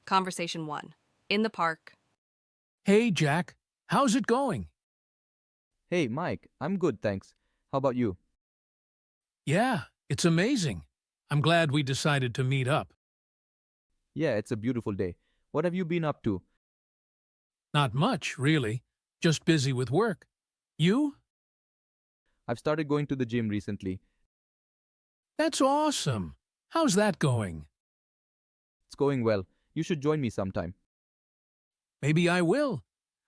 Conversation 1. In the park. Hey, Jack. How's it going? Hey, Mike, I'm good, thanks. How about you? Yeah, it's amazing. I'm glad we decided to meet up. Yeah, it's a beautiful day. What have you been up to? Not much, really. Just busy with work. You? I've started going to the gym recently. That's awesome. How's that going? It's going well. You should join me sometime. Maybe I will.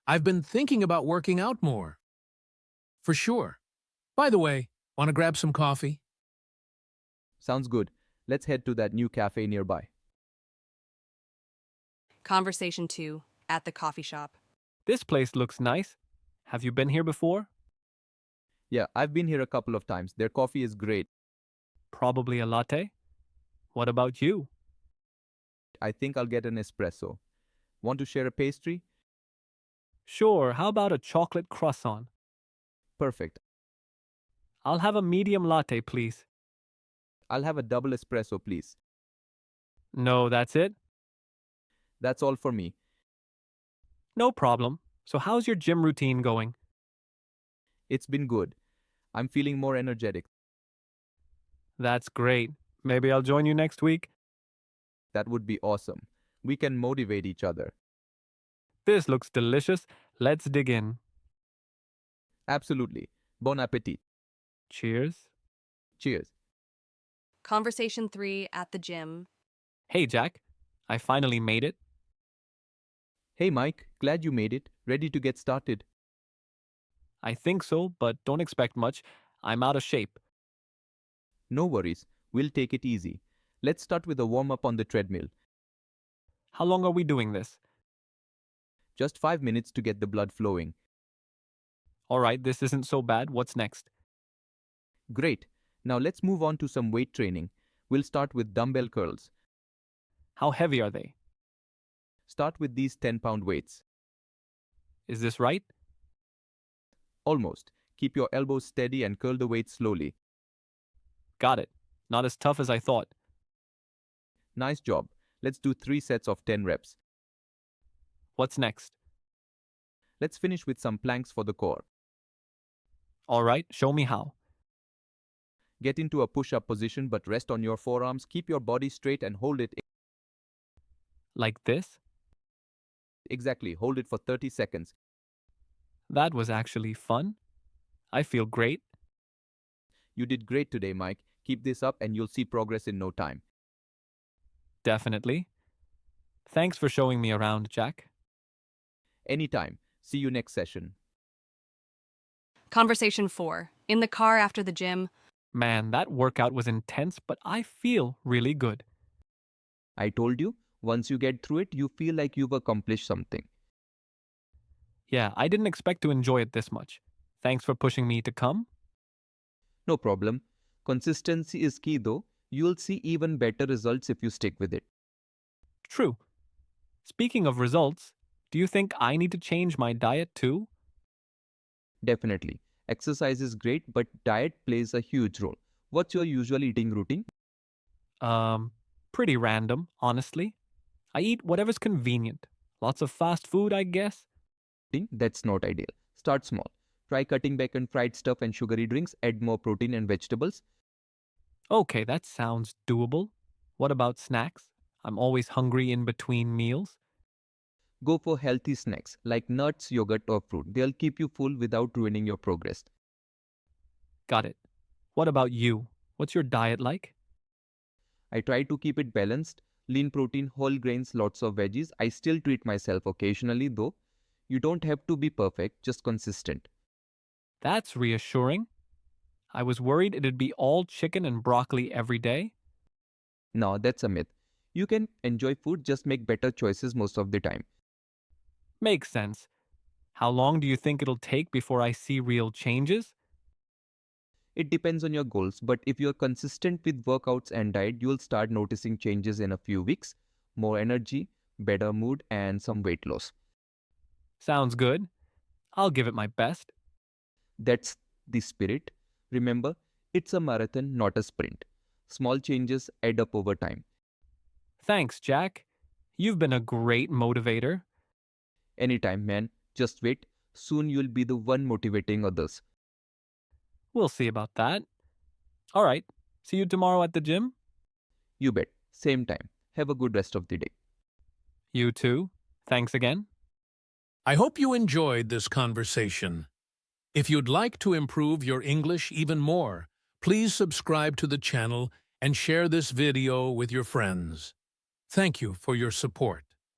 I've been thinking about working out more. For sure. By the way, want to grab some coffee? Sounds good. Let's head to that new cafe nearby. Conversation 2. At the coffee shop. This place looks nice. Have you been here before? Yeah, I've been here a couple of times. Their coffee is great. Probably a latte. What about you? I think I'll get an espresso. Want to share a pastry? Sure, how about a chocolate croissant? Perfect. I'll have a medium latte, please. I'll have a double espresso, please. No, that's it? That's all for me. No problem. So how's your gym routine going? It's been good. I'm feeling more energetic. That's great. Maybe I'll join you next week. That would be awesome. We can motivate each other. This looks delicious. Let's dig in. Absolutely. Bon appetit. Cheers. Cheers. Conversation 3. At the gym. Hey, Jack. I finally made it. Hey, Mike. Glad you made it. Ready to get started. I think so, but don't expect much. I'm out of shape. No worries. We'll take it easy. Let's start with a warm-up on the treadmill. How long are we doing this? Just 5 minutes to get the blood flowing. All right, this isn't so bad. What's next? Great. Now let's move on to some weight training. We'll start with dumbbell curls. How heavy are they? Start with these 10-pound weights. Is this right? Almost. Keep your elbows steady and curl the weight slowly. Got it. Not as tough as I thought. Nice job. Let's do 3 sets of 10 reps. What's next? Let's finish with some planks for the core. All right, show me how. Get into a push-up position but rest on your forearms. Keep your body straight and hold it. Like this? Exactly. Hold it for 30 seconds. That was actually fun. I feel great. You did great today, Mike. Keep this up and you'll see progress in no time. Definitely. Thanks for showing me around, Jack. Anytime. See you next session. Conversation 4. In the car after the gym. Man, that workout was intense, but I feel really good. I told you, once you get through it, you feel like you've accomplished something. Yeah, I didn't expect to enjoy it this much. Thanks for pushing me to come. No problem. Consistency is key though. You'll see even better results if you stick with it. True. Speaking of results, do you think I need to change my diet too? Definitely. Exercise is great, but diet plays a huge role. What's your usual eating routine? Pretty random, honestly. I eat whatever's convenient. Lots of fast food, I guess. That's not ideal. Start small. Try cutting back on fried stuff and sugary drinks. Add more protein and vegetables. Okay, that sounds doable. What about snacks? I'm always hungry in between meals. Go for healthy snacks like nuts, yogurt, or fruit. They'll keep you full without ruining your progress. Got it. What about you? What's your diet like? I try to keep it balanced. Lean protein, whole grains, lots of veggies. I still treat myself occasionally though. You don't have to be perfect, just consistent. That's reassuring. I was worried it'd be all chicken and broccoli every day. No, that's a myth. You can enjoy food, just make better choices most of the time. Makes sense. How long do you think it'll take before I see real changes? It depends on your goals, but if you're consistent with workouts and diet, you'll start noticing changes in a few weeks. More energy, better mood, and some weight loss. Sounds good. I'll give it my best. That's the spirit. Remember, it's a marathon, not a sprint. Small changes add up over time. Thanks, Jack. You've been a great motivator. Anytime, man. Just wait. Soon you'll be the one motivating others. We'll see about that. All right. See you tomorrow at the gym? You bet. Same time. Have a good rest of the day. You too. Thanks again. I hope you enjoyed this conversation. If you'd like to improve your English even more, please subscribe to the channel and share this video with your friends. Thank you for your support.